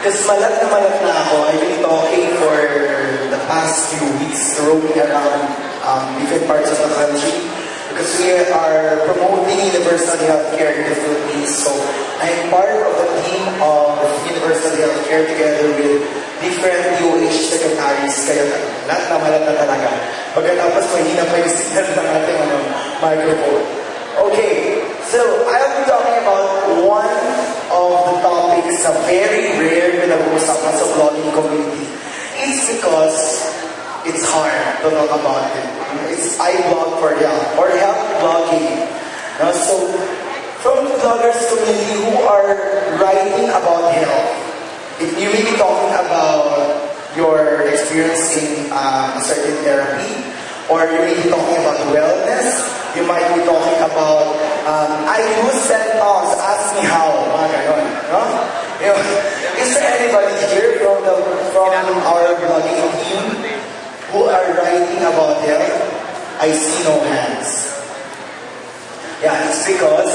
Kasi malat na ako. I've been talking for the past few weeks, roaming around different parts of the country. Because we are promoting universal healthcare in the Philippines. So I'm part of the team of universal healthcare together with different DOH secretaries. Kaya lahat na malat na talaga. Pagkatapos mahina pa yung signal ng ating microphone. Okay, so I'll be talking about one of the topics na very rare na nag-uusapan sa blogging community. It's because it's hard to talk about it. It's iBlog for health, or health blogging. So, from the bloggers community who are writing about health, you may be talking about your experience in a certain therapy, or you may be talking about wellness. You might be talking about, I lose 10 pounds, ask me how. No? Is there anybody here from our blogging team who are writing about health? I see no hands. Yeah, it's because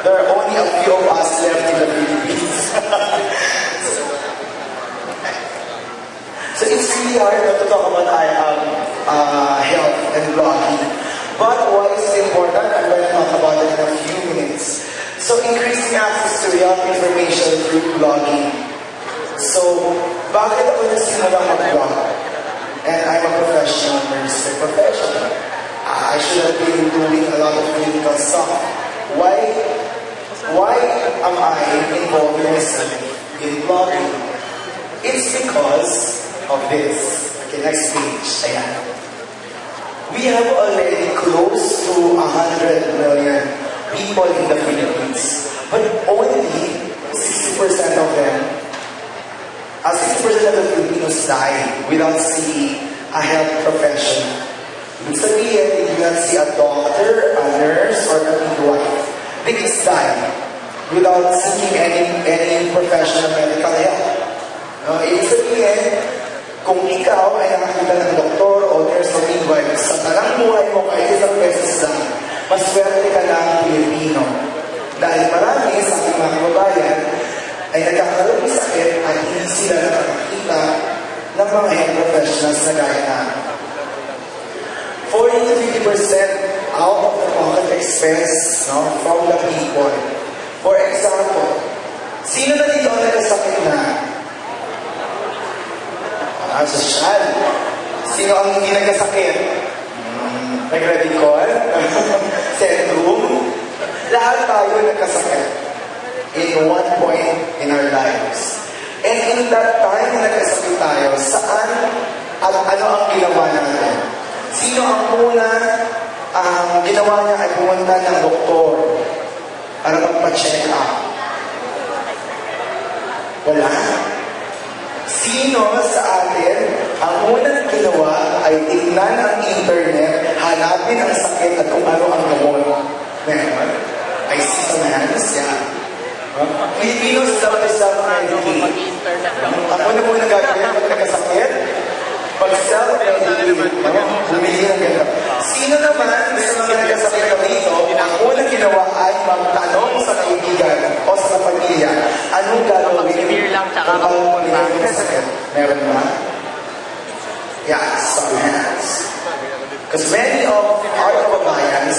there are only a few of us left in the Philippines. So it's really hard to talk about health and blogging. But what is important, I'm going to talk about it in a few minutes. So increasing access to health information through blogging. So, bakit ako nagsimula mag-blog? And I'm a professional nurse. I should have been doing a lot of clinical stuff. Why am I involving myself in blogging? It's because of this. Okay, next page. Ayan. We have already close to 100 million people in the Philippines. But only 60% of them, 60% of the Filipinos die without seeing a health professional. Ibig sabihin, they do not see a doctor, a nurse, or a midwife. They just die without seeking any professional medical help. Ibig sabihin, kung ikaw ay nakakita ng doktor o nurse o midwife sa talang buhay mo kahit isang beses lang, maswerte ka lang Pilipino. Dahil marami sa ating mga kababayan ay nagkakaroon ng sakit at hindi sila nakakita ng mga health professionals na gaya namin. 40-50% out of the pocket expense from the people. For example, sino na dito ang nagkasakit na? Sosyal. Sino ang hindi nagkasakit? Nag-radical? Syndrome? Lahat tayo nagkasakit in one point in our lives. And in that time na nagkasakit tayo, saan at ano ang ginawa natin? Sino ang una ginawa niya ay pumunta ng doktor para magpa-check up? Wala. Sino sa atin ang unang ginawa ay tignan ang internet, hanapin ang sakit at kung ano ang gamot? Meron? I see some hands, yeah. Filipinos self-medicate. Ako na muna gagawin pag nagkasakit? Pag self-medicate, bumili ng ganda. Sino naman sa mga nagkasakit na dito, ang unang ginawa ay magtanong sa kaibigan o sa pamilya, anong gagawin kapag nagkasakit? Meron ba? Yeah, some hands. Because many of our kababayans,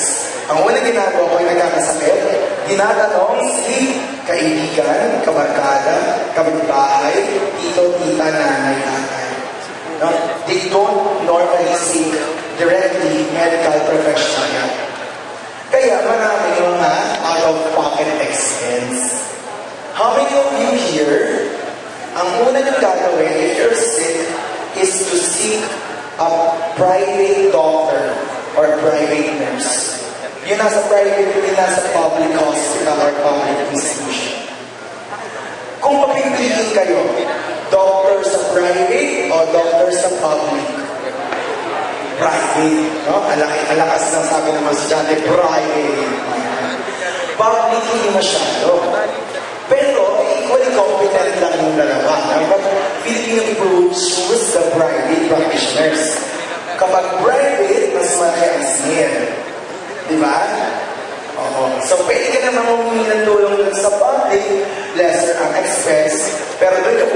ang unang ginagawa ko ay nagkakasakit, dinatanong si kaibigan, kabarkada, kapitbahay, tito, tita, nanay, tatay. No? They don't normally seek directly medical professional. Kaya marami yung mga out-of-pocket expense. How many of you here, ang una niyong gagawin if you're sick is to seek a private doctor or private nurse. Yun nasa private, yun nasa public hospital or public institution. Kung mapipiliin kayo, doctor sa private o doctor sa public? Private. No? Alakas ng sabi ng mga estudyante, private. Public hindi masyado. Pero, equally competent lang yung dalawa. But Filipino people would choose the private practitioners. Kapag private, mas malaki ang singil. Diba? Oo. So, pwede ka naman humingi ng tulong sa public, lesser ang expense, pero doon ka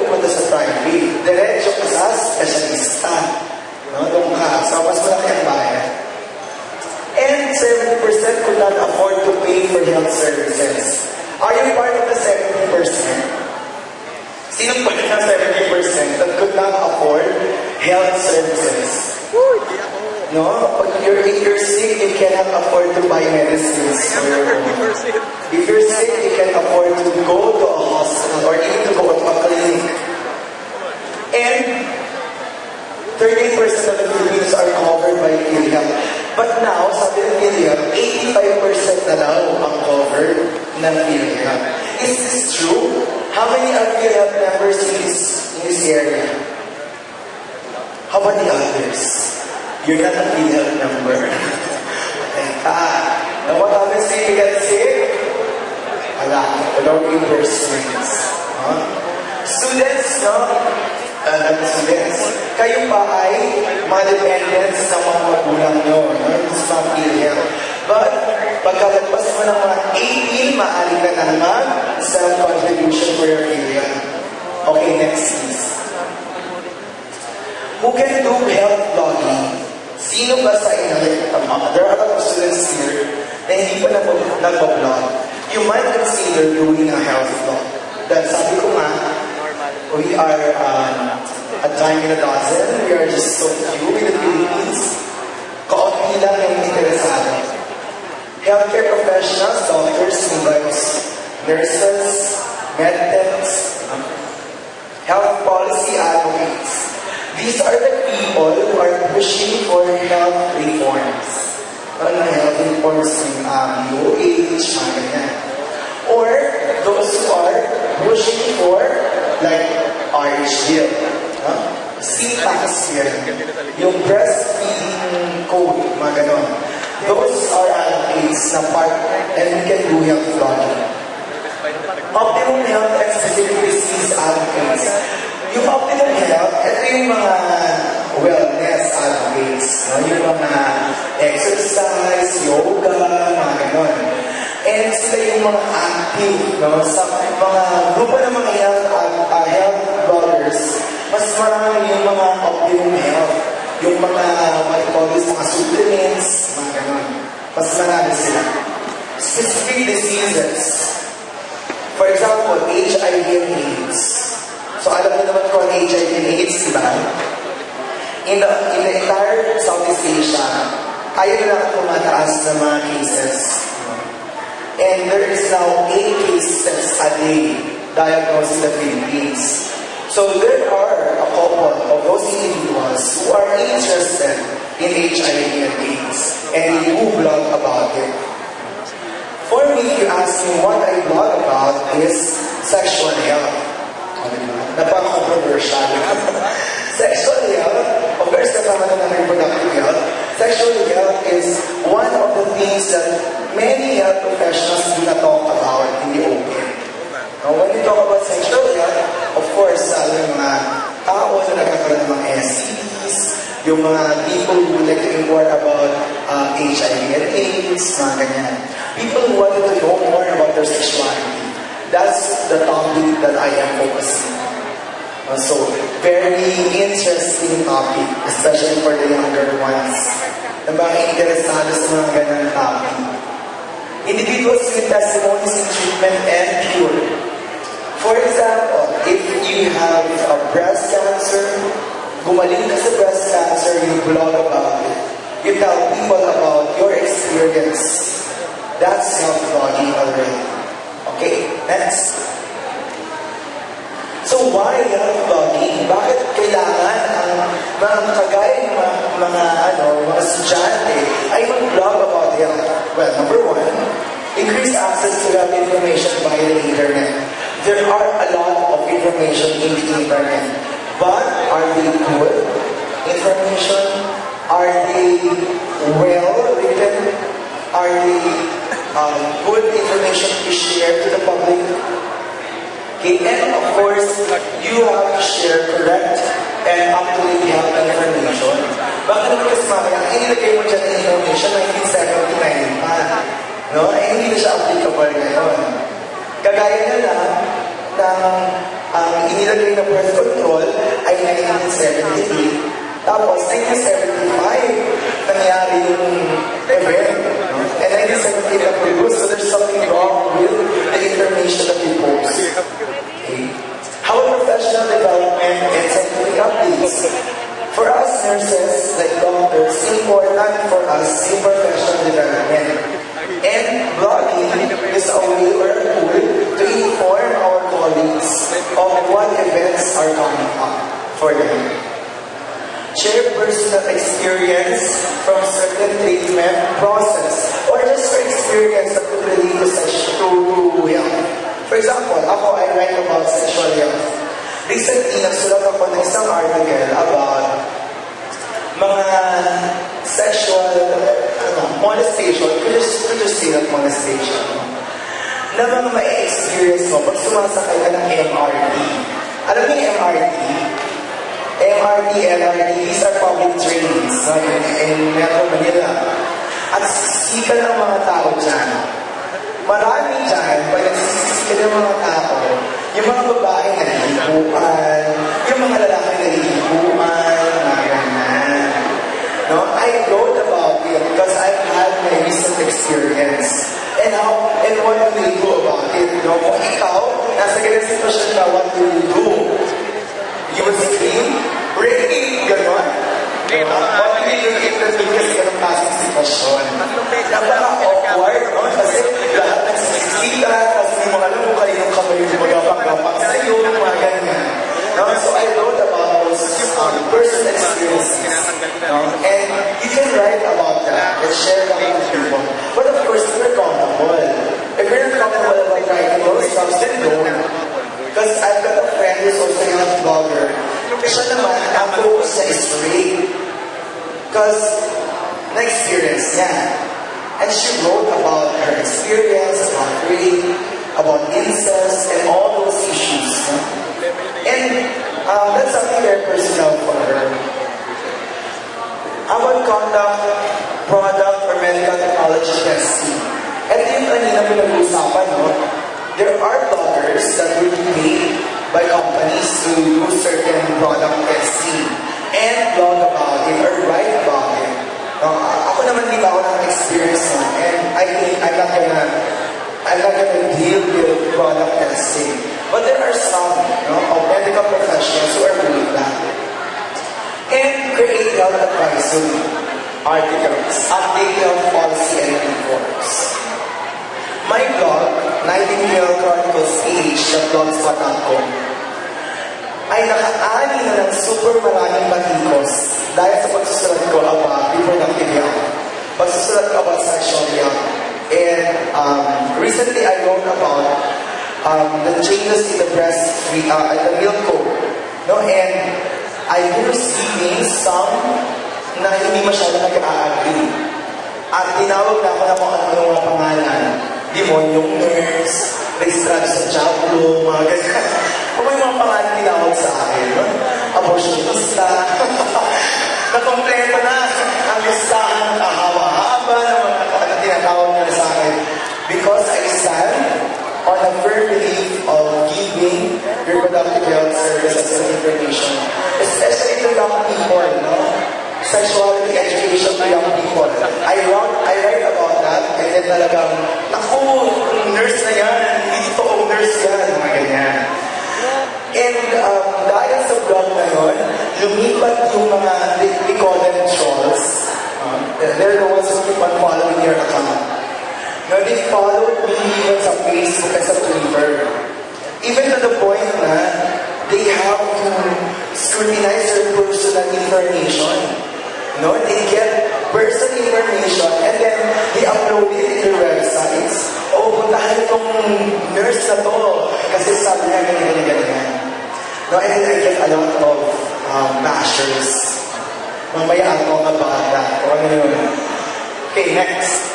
health services. Are you part of the 70%? Sinong part ng 70% that could not afford health services? No? Pag if you're sick, you cannot afford to buy medicines. If you're sick, you can afford to go to a hospital or even to go to a clinic. And 38% of the Filipinos are covered by PhilHealth. But now, sabi ng PhilHealth, 85% na daw ang covered ng PhilHealth. Is this true? How many are PhilHealth members in this area? How about the others? You're not a PhilHealth member. Now what happens if you get sick? Without reimbursements. Students, no? Students, kayo pa ay mga dependents ng mga magulang nyo, no? Sa mga PhilHealth. But, pagkalagpas mo ng mga 18, maaari ka na mag-self-contribution for your PhilHealth. Okay, next please. Who can do health blogging? Sino ba sa inyo? There are a lot of students here na hindi pa nag-blog. You might consider doing a health blog. Dahil sabi ko nga, we are a dime in a dozen. We are just so few in the Philippines. Kaunti lang yung interesado. Healthcare professionals, doctors, midwives, nurses, medtechs, health policy advocates. These are the people who are pushing for health reforms. Health reforms in UOH, mga ganyan. Or those who are pushing for, like, RH bill. CPAS bill. Yung breastfeeding code, mga ganon. Those are advocates na part, and we can do health blogging. Optimum health and specific disease advocates. Yung optimum health, ito yung mga wellness advocates. No? Yung mga exercise, yoga, mga ganon. And sila yung mga active, no? Sa mga grupo ng mga health bloggers, mas marami yung mga optimum health. Yung mga, what you call this, mga supplements, mga ganon. Mas marami sila. Specific diseases. For example, HIV and AIDS. So alam niyo naman kung HIV and AIDS, diba? In the entire Southeast Asia, ayaw na tumataas na mga cases. And there is now 8 cases a day diagnosed in the Philippines. So there are a couple of those individuals who are interested in HIV and AIDS, and they do blog about it. For me, if you ask me what I blog about is sexual health. Napaka-controversial. Sexual health, of course, kasama na ng reproductive health. Sexual health is one of the things that many health professionals do not talk about in the open. Now, when you talk about sexual health, of course, yung mga tao na nagkakaroon ng mga STDs, yung mga people who would like to inquire about HIV and AIDS, mga ganyan. People who wanted to know more about their sexuality. That's the topic that I am focusing on. So, very interesting topic, especially for the younger ones, na mga interesado sa mga ganang topic. Individuals with testimonies in treatment and cure. For example, if you have a breast cancer, gumaling ka sa breast cancer, you blog about it. You tell people about your experience. That's self-blogging already. Okay, next. So why health blogging? Bakit kailangan ang mga kagaya ng mga estudyante ay mag-blog about health? Well, number one, increase access to health information via the internet. There are a lot of information in the internet. But are they good information? Are they well written? Are they good information to share to the public? Okay, and of course, you have to share correct and up-to-date health information. Bakit naman kasi mamaya, inilagay mo dyan ang information 1979 pa. No? Eh, hindi na siya applicable ngayon. Kagaya na lang ng inilagay na birth control ay 1978. Tapos, 1975, nangyari yung event. No? And 1978 na produce, so there's something something wrong with the information that you post. Okay? How professional development and scientific updates. For us nurses, like doctors, important for us in professional development. And blogging is a way or a tool to inform our colleagues of what events are coming up for them. Share personal experience from certain treatment process or just for experience that could relate to health. For example, ako, I write about sexual health. Recently, nagsulat ako ng isang article about mga sexual molestation. Could you say that molestation? Na mga ma-experience mo pag sumasakay ka ng MRT. Alam niyo yung MRT? MRT, LRT, these are public trains in Metro Manila. At sisika ng mga tao dyan. Marami dyan, pag nagsisika ng mga tao, yung mga babae nalilipuan, yung mga lalaki nalilipuan, mga ganyan. No? I wrote about it because I've had my recent experience. And what do you do about it? No? Kung ikaw, nasa ganyan sitwasyon ka, what do you do? You would scream, really, gano'n? What do you do if nandun kasi ganun klaseng sitwasyon? Napaka-awkward, no? Kasi lahat nagsisita, kasi hindi mo alam kung kaninong kamay yung magapang-gapang sa'yo, mga ganyan. No? So I wrote about those personal experiences. No? And you can write about that and share that with people. But of course, if you're comfortable. If you're not comfortable about writing those stuff, then don't. Because I've got a friend who's also a health blogger. Siya naman, ang focus niya is rape. Because na-experience niya. And she wrote about her experience, about rape, about incest, and all those issues. No? And that's something very personal for her. I would conduct product or medical technology testing. At yung kanina pinag-uusapan, no? There are bloggers that will be paid by companies to do certain product testing and blog about it or write about it. Ako naman di ba ako nang-experience na, and I think I'm not gonna deal with product testing. But there are some of medical professionals who are doing that. And create health advisory articles, update health policy and reports. My blog, Nightingale Chronicles PH.blogspot.com ay nakaani na ng super maraming batikos dahil sa pagsusulat ko about reproductive health, pagsusulat ko about sexual health. And recently I wrote about the changes in the the milk code. No? And I've been receiving some na hindi masyadong nag-a-agree. At tinawag na ako na kung ano-ano mga pangalan. Demonyong nurse, registrado sa Diablo, mga ganyan. Kung may mga pangalan tinawag sa akin, no? Abortionista. Nakompleto na ang listahan ng kahawa-haba ng mga tinatawag nila sa akin. Because I stand on a firm belief of giving reproductive health services and information. Especially to young people, no? Sexuality education to young people. I write about that, and then talagang, naku, nurse na yan, hindi toong nurse yan, mga ganyan. And dahil sa blog na yun, lumipat yung mga, we call them trolls. They're the ones who keep on following your account. Now, they followed me even sa Facebook and sa Twitter. Even to the point na they have to scrutinize their personal information. No, they get personal information and then they upload it in their websites. Oh, puntahan itong nurse na to kasi sabi niya ganyan. No, and then I get a lot of bashers. Mamaya ako mga bata. O ano yun. Okay, next.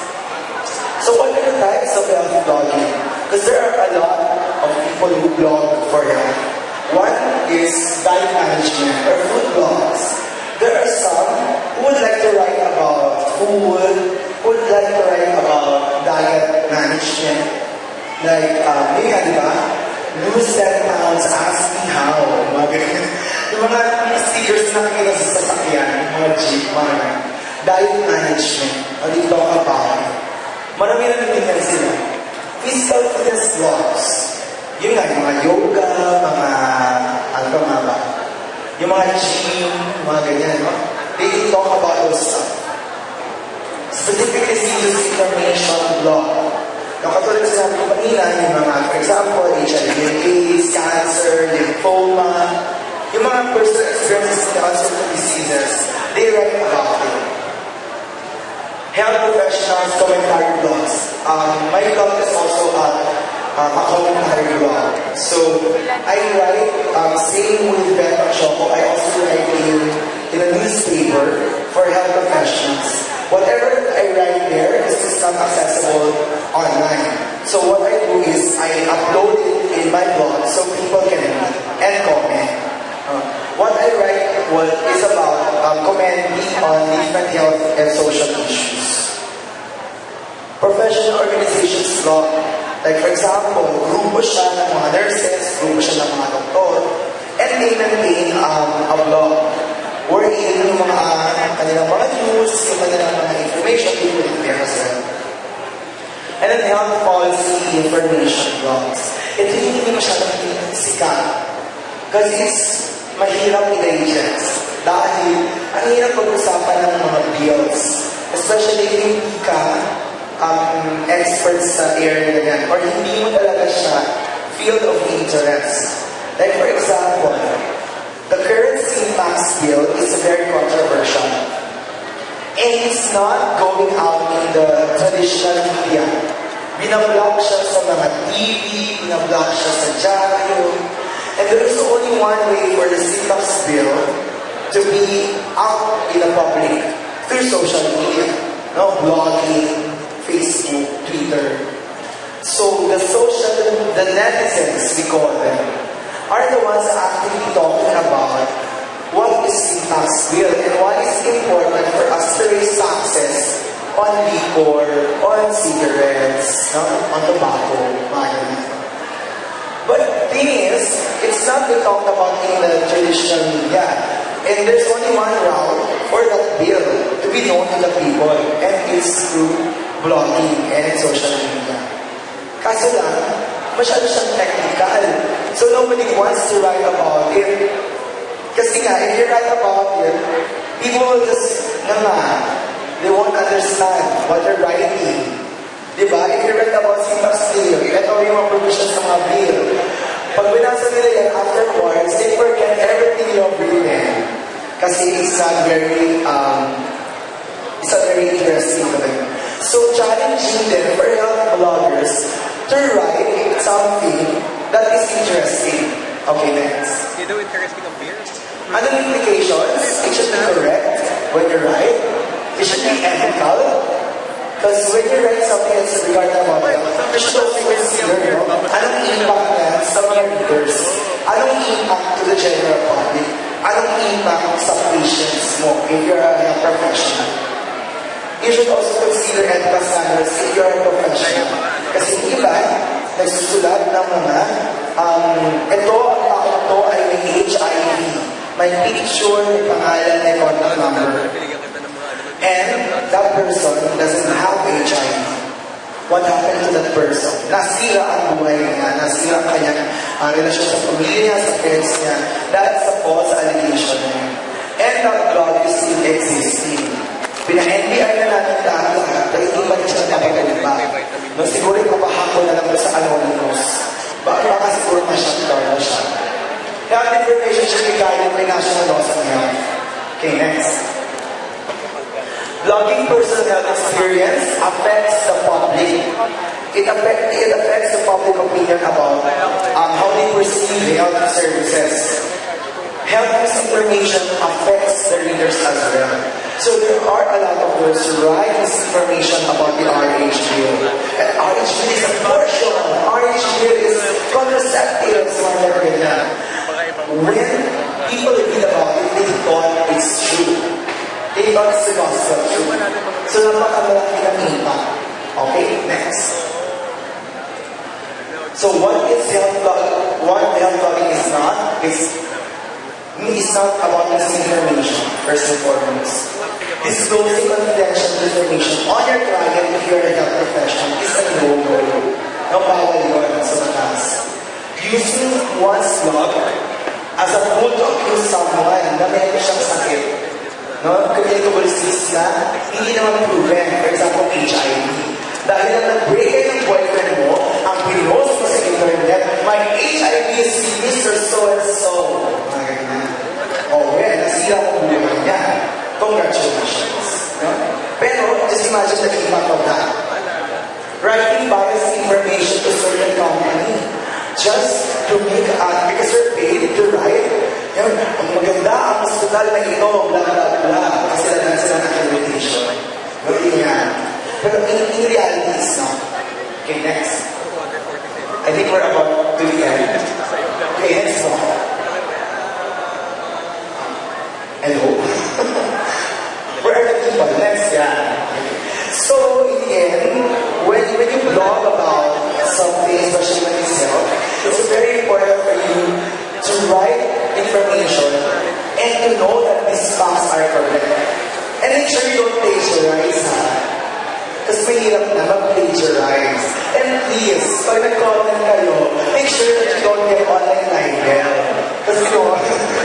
So what are the types of health blogging? Because there are a lot of people who blog for health. One is diet management or food blogs. There are some who would like to write about food, who would like to write about diet management. Like, di ba? Lose 10 pounds, ask me how. Mga ganyan. Yung mga stickers na nakikita sa sasakyan, mga jeep, mga diet management. O dito ka pa. Marami na namin sila. Physical fitness blogs. Yun nga, yung mga yoga, mga, ano pa nga ba? Yung mga gym, mga ganyan, no? They talk about those stuff. Specifically, serious information blog. Yung katulad sa sabi ko kanina, yung mga, for example, HIV and AIDS, cancer, lymphoma, yung mga personal experiences in uncertain diseases, they write about it. Health professionals, commentary blogs. My blog is also a commentary blog. So, I write, same with Beth Choco, I also write in a newspaper for health professionals. Whatever I write there is not accessible online. So what I do is I upload it in my blog so people can read and comment. What I write is about commenting on different health and social issues. Professional organizations blog. Like for example, grupo siya ng mga nurses, grupo siya ng mga doktor, and they maintain a blog wherein yung mga kanilang mga news, yung kanilang mga information, they put it there as well. And then health policy information blogs. Ito yung hindi masyadong sikat. Because it's mahirap i-digest. Dahil ang hirap pag-usapan ng mga bills. Especially if hindi ka experts sa area na yan. Or hindi mo talaga siya field of interest. Like for example, the currency tax bill is very controversial. And it's not going out in the traditional media. Binablock siya sa mga TV, binablock siya sa dyaryo. And there is only one way for the tax bill to be out in the public through social media. No? Blogging, Facebook, Twitter. So the netizens, we call them, are the ones actually talking about what is the tax bill and why is it important for us to raise taxes on liquor, on cigarettes, on tobacco, But the thing is, it's not been talked about in the traditional media. And there's only one route for that bill to be known to the people, and it's through blogging and social media. Kaso lang, masyado siyang technical. So nobody wants to write about it. Kasi nga, if you write about it, people will just, they won't understand what you're writing. Diba? If you write about syntax bill, ito yung mga provisions ng mga bill. Pag binasa nila yan afterwards, they forget everything you've written. Kasi it's not very interesting to them. So challenging them for health bloggers to write something that is interesting. Okay, next. You know interesting of beers? Ano implications? It should be correct when you write. It should be ethical. Because when you write something that's regarding about it, you should also consider, anong impact niya sa mga readers? Anong impact to the general public? Anong impact sa patients mo if you're a health professional? You should also consider ethical standards if you're a professional. Kasi yung iba, nagsusulat ng mga, ito, ang tao to ay may HIV. May picture, may pangalan, may contact number. And that person doesn't have HIV. What happened to that person? Nasira ang buhay niya, nasira ang kanyang relasyon sa pamilya, sa friends niya. That's a false allegation niya. And that blog is still existing. Pina-NBI na natin lahat, pero hindi pa rin siya napagalipa. No, siguro ipapahako na lang sa anonymous. Baka siguro ma-shutdown na siya. Health information should be guided by national laws and health. Okay, next. Blogging personal health experience affects the public. It affects the public opinion about how they perceive health services. Health misinformation affects the readers as well. So there are a lot of those who write misinformation about the RH bill. And RH bill is abortion. RH bill is contraceptives. When people read about it, they thought it's true. They thought it's the gospel true. So napakalaki ng impact. Okay, next. So what is health blogging? What health blogging is not about misinformation, first and foremost. Disclosing confidential information on your client if you're a health professional is a no-no. No, bawal yun sa mataas. Using one's blog as a tool to accuse someone na meron siyang sakit. No? Communicable disease na hindi naman proven. For example, HIV. Dahil na nag-break kayo ng boyfriend mo, ang pinost mo sa internet, my HIV is Mr. So-and-so. Mga ganyan. Oh, well, nasira mo buhay niya. Congratulations. No? Pero, just imagine the impact of that. Writing biased information to certain company just to make because you're paid to write. Yan, ang maganda ang hospital na ito, blah, blah, blah. Kasi lang sila ng accreditation. Gawin yan. Pero in reality, it's not. Okay, next. I think we're about to the end. Okay, next one. Hello? Where are the people? Next, yeah. So, in the end, when you blog about something, especially when you sell, it's very important for you to write information and to know that these facts are correct. And make sure you don't plagiarize, ha? Kasi mahirap na mag-plagiarize. And please, pag nag-comment kayo, make sure that you don't get online libel. Kasi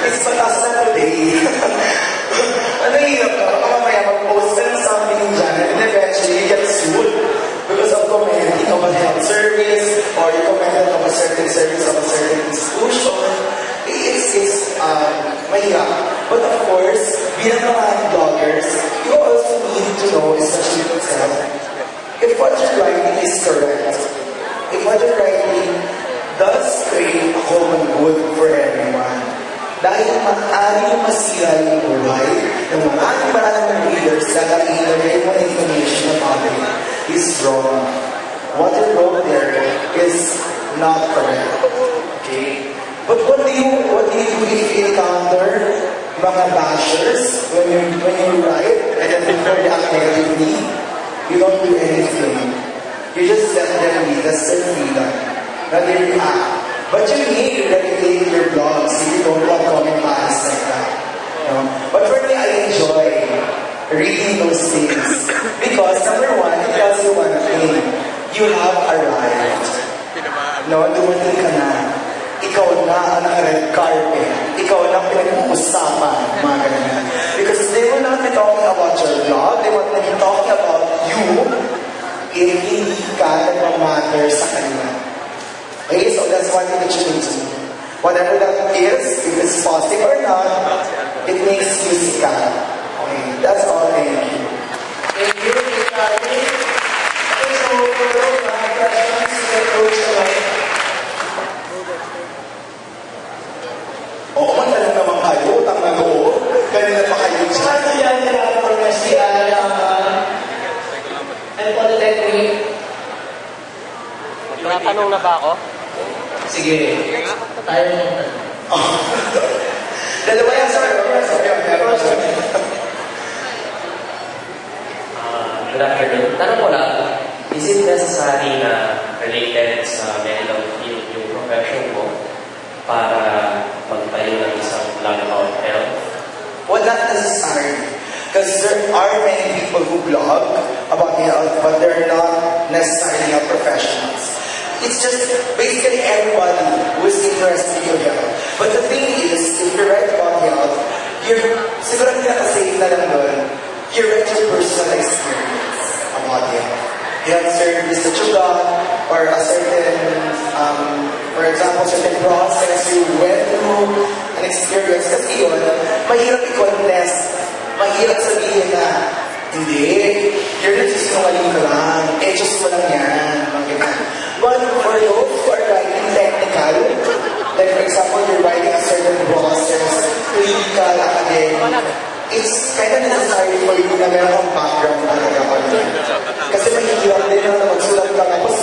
it's patas na today. Ano hirap ka? Baka mamaya mag-post ka ng something dyan and eventually you get sued because of commenting of a health service or you commented of a certain service of a certain institution. It's mahirap. But of course, bilang mga bloggers, you also need to know, especially yourself, if what you're writing is correct, if what you're writing does create a common good for everyone. Dahil maaaring masira yung buhay ng maraming readers na nakikita mo na information na public is wrong. What you wrote there is not correct. Okay? But what do you do if you encounter mga bashers when you write and then before they act negatively? You don't do anything. You just let them be. That's their freedom. Not they react. But you need to regulate your blogs if you don't want comment bias like that. No? But for me, I enjoy reading those things. Because number one, it tells you one thing. You have arrived. No, dumating ka na. Ikaw na ang naka-red carpet. Ikaw na ang pinag-uusapan. Mga ganyan. Because they will not be talking about your blog. They will not be talking about you if hindi ka nagmamatter sa kanila. Okay, so that's one thing that you need to do. Whatever that is, if it's positive or not, it makes you sikat. Okay, that's all. Thank you. Thank you, Ricardo. Okay, so for those questions, you can approach the line. Oo, matalang naman kayo. Utang na loob. Kanina pa kayo dyan. Ano yan nila for Messi and Polytechnic? Tinatanong na ba ako? Sige. Tayo muna. Dalawa yan, sir. Good afternoon. Tanong ko lang, is it necessary na related sa medical field yung profession mo para magtayo ng isang blog about health? Well, not necessarily. Because there are many people who blog about health, but they're not necessarily health professionals. It's just basically everybody who is interested in health. But the thing is, if you write about health, siguro pinaka-safe na lang doon, you write your personal experience about health. Health service that you got, or a certain, for example, certain process you went through, an experience. Kasi yun, mahirap i-contest. Mahirap sabihin na, hindi, you're nagsisinungaling ka lang, just mo lang yan. But for those who are writing technical, like for example, you're writing a certain process, clinical, academic, it's kind of necessary for you na meron kang background talaga on it. Kasi mahihirap din na magsulat lang, tapos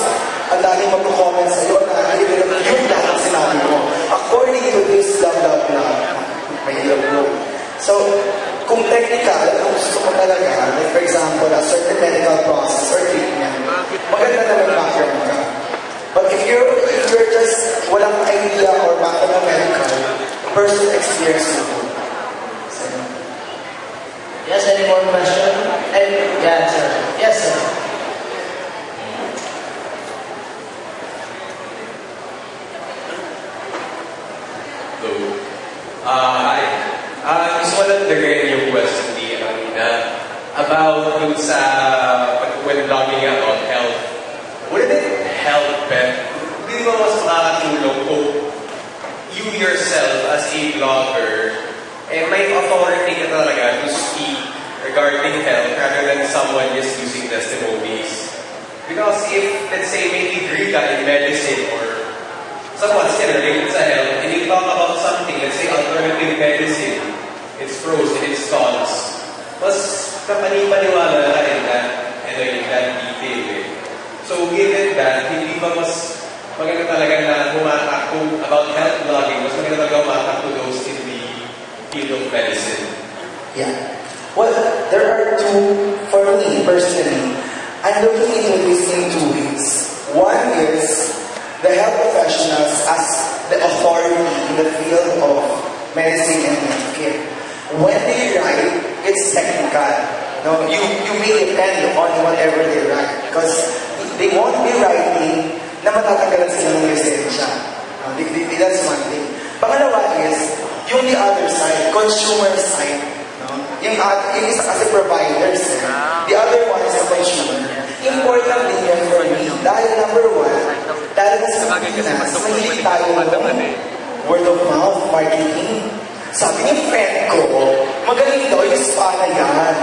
ang daming mag-comment sa'yo na yung lahat sinabi mo. According to this, blah, blah, blah. Mahirap mo. So, kung technical, kung gusto mo talaga, like for example, a certain medical process or treatment, maganda naman background ka. But if you're just walang idea or background ng medical, personal experience mo. So, Yes, any more question? Yeah, sir. Yes, sir. Hi. Gusto ko lang dagdagan yung question ni Amina about dun sa when blogging about health. Wouldn't it help, hindi ba mas makakatulong kung you yourself as a blogger, may authority ka talaga to speak regarding health rather than someone just using testimonies? Because if, let's say, may degree ka in medicine or someone's related sa health, and you talk about something, let's say alternative medicine, its pros and its cons, mas kapanipaniwala ka in that detail. So given that, hindi ba mas maganda talaga na humatak about health blogging, mas maganda talaga humatak to those in the field of medicine? Yeah. Well, there are two, for me personally, I'm looking into this in two ways. One is the health professionals as the authority in the field of medicine and healthcare. When they write, it's technical. No, you may depend on whatever they write because they won't be writing na matatagalan sila ng lisensya. That's one thing. Pangalawa is, yung the other side, consumer side. No? Yung isa kasi providers. The other one is the consumer. Important din yan for me. Dahil number one, dahil sa Pilipinas, mahilig tayo ng word of mouth marketing. Sabi ng friend ko, magaling daw yung spa na yan.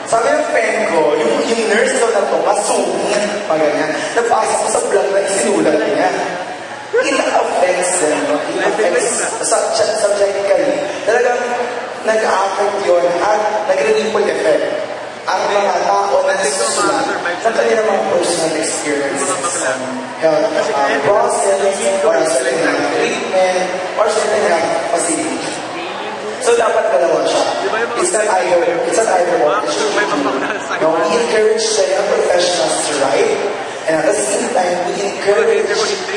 Sabi ng friend ko, yung nurse daw na to, masungit. Maganyan. Nabasa ko sa blog na isinulat niya. It affects them. It affects subjectively. Talagang nag-affect yun at nag-ripple effect. Ang mga tao na nagsusulat sa kanilang mga personal experiences sa health process or certain health treatment or certain health facility. So dapat dalawa siya. It's not either or. Now, we encourage the young professionals to write, and at the same time, we encourage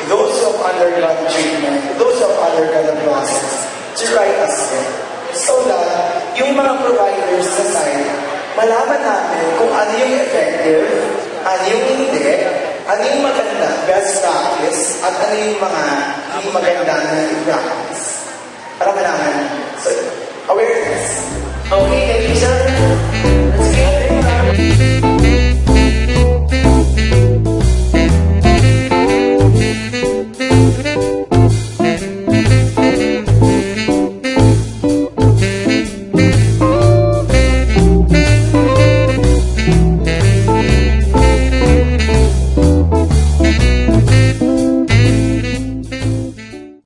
those who have undergone treatment, those who have undergone the process, to write as well. So that yung mga providers sa side, malaman natin kung ano yung effective, ano yung hindi, ano yung maganda, best practice, at ano yung mga hindi maganda na i-practice. Para malaman